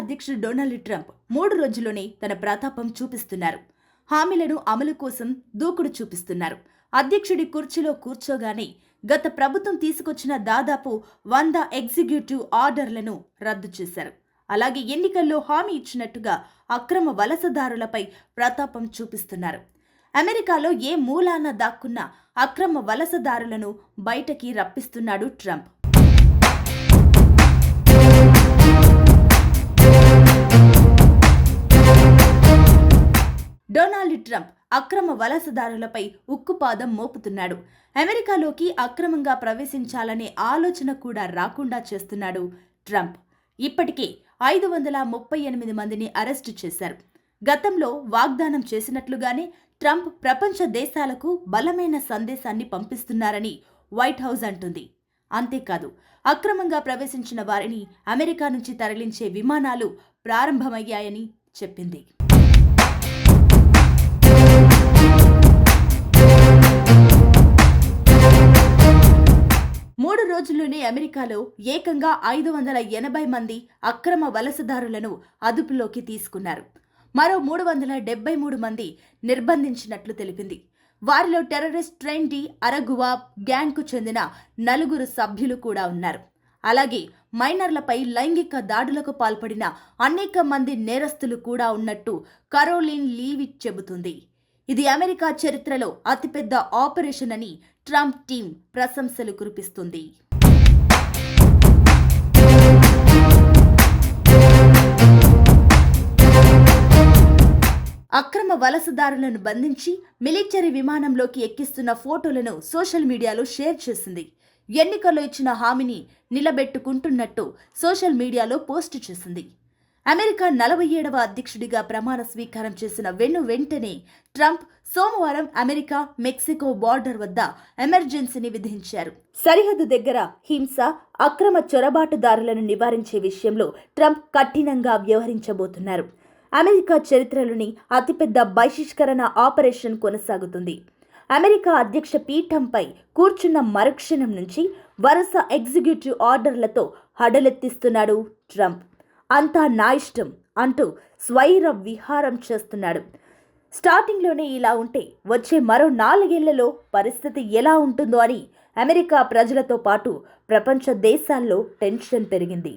అధ్యక్షుడు Donald Trump 3 రోజుల్లోనే తన ప్రతాపం చూపిస్తున్నారు. హామీలను అమలు కోసం దూకుడు చూపిస్తున్నారు. అధ్యక్షుడి కుర్చీలో కూర్చోగానే గత ప్రభుత్వం తీసుకొచ్చిన దాదాపు 100 ఎగ్జిక్యూటివ్ ఆర్డర్లను రద్దు చేశారు. అలాగే ఎన్నికల్లో హామీ ఇచ్చినట్టుగా అక్రమ వలసదారులపై ప్రతాపం చూపిస్తున్నారు. అమెరికాలో ఏ మూలాన దాక్కున్న అక్రమ వలసదారులను బయటకి రప్పిస్తున్నాడు ట్రంప్. డొనాల్డ్ ట్రంప్ అక్రమ వలసదారులపై ఉక్కుపాదం మోపుతున్నాడు. అమెరికాలోకి అక్రమంగా ప్రవేశించాలనే ఆలోచన కూడా రాకుండా చేస్తున్నాడు ట్రంప్. ఇప్పటికే 538 మందిని అరెస్టు చేశారు. గతంలో వాగ్దానం చేసినట్లుగానే ట్రంప్ ప్రపంచ దేశాలకు బలమైన సందేశాన్ని పంపిస్తున్నారని వైట్ హౌస్ అంటుంది. అంతేకాదు, అక్రమంగా ప్రవేశించిన వారిని అమెరికా నుంచి తరలించే విమానాలు ప్రారంభమయ్యాయని చెప్పింది. రోజుల్లోనే అమెరికాలో ఏకంగా 580 మంది అక్రమ వలసదారులను అదుపులోకి తీసుకున్నారు. మరో 373 మంది నిర్బంధించినట్లు తెలిపింది. వారిలో టెర్రరిస్ట్ ట్రైన్ డి అరగువా గ్యాంగ్కు చెందిన 4 సభ్యులు కూడా ఉన్నారు. అలాగే మైనర్లపై లైంగిక దాడులకు పాల్పడిన అనేక మంది నేరస్తులు కూడా ఉన్నట్టు కరోలిన్ లీవిట్ చెబుతుంది. ఇది అమెరికా చరిత్రలో అతిపెద్ద ఆపరేషన్ అని ట్రంప్ టీం ప్రశంసలు కురిపిస్తుంది. అక్రమ వలసదారులను బంధించి మిలిటరీ విమానంలోకి ఎక్కిస్తున్న ఫోటోలను సోషల్ మీడియాలో షేర్ చేసింది. ఎన్నికల్లో ఇచ్చిన హామీని నిలబెట్టుకుంటున్నట్టు సోషల్ మీడియాలో పోస్టు చేసింది. అమెరికా 47వ అధ్యక్షుడిగా ప్రమాణ స్వీకారం చేసిన వెంటనే ట్రంప్ సోమవారం అమెరికా మెక్సికో బార్డర్ వద్ద ఎమర్జెన్సీని విధించారు. సరిహద్దు దగ్గర హింస, అక్రమ చొరబాటుదారులను నివారించే విషయంలో ట్రంప్ కఠినంగా వ్యవహరించబోతున్నారు. అమెరికా చరిత్రలోని అతిపెద్ద బహిష్కరణ ఆపరేషన్ కొనసాగుతుంది. అమెరికా అధ్యక్ష పీఠంపై కూర్చున్న మరుక్షణం నుంచి వరుస ఎగ్జిక్యూటివ్ ఆర్డర్లతో హడలెత్తిస్తున్నాడు ట్రంప్. అంతా నా ఇష్టం అంటూ స్వైర విహారం చేస్తున్నాడు. స్టార్టింగ్లోనే ఇలా ఉంటే వచ్చే మరో 4 ఏళ్లలో పరిస్థితి ఎలా ఉంటుందో అని అమెరికా ప్రజలతో పాటు ప్రపంచ దేశాల్లో టెన్షన్ పెరిగింది.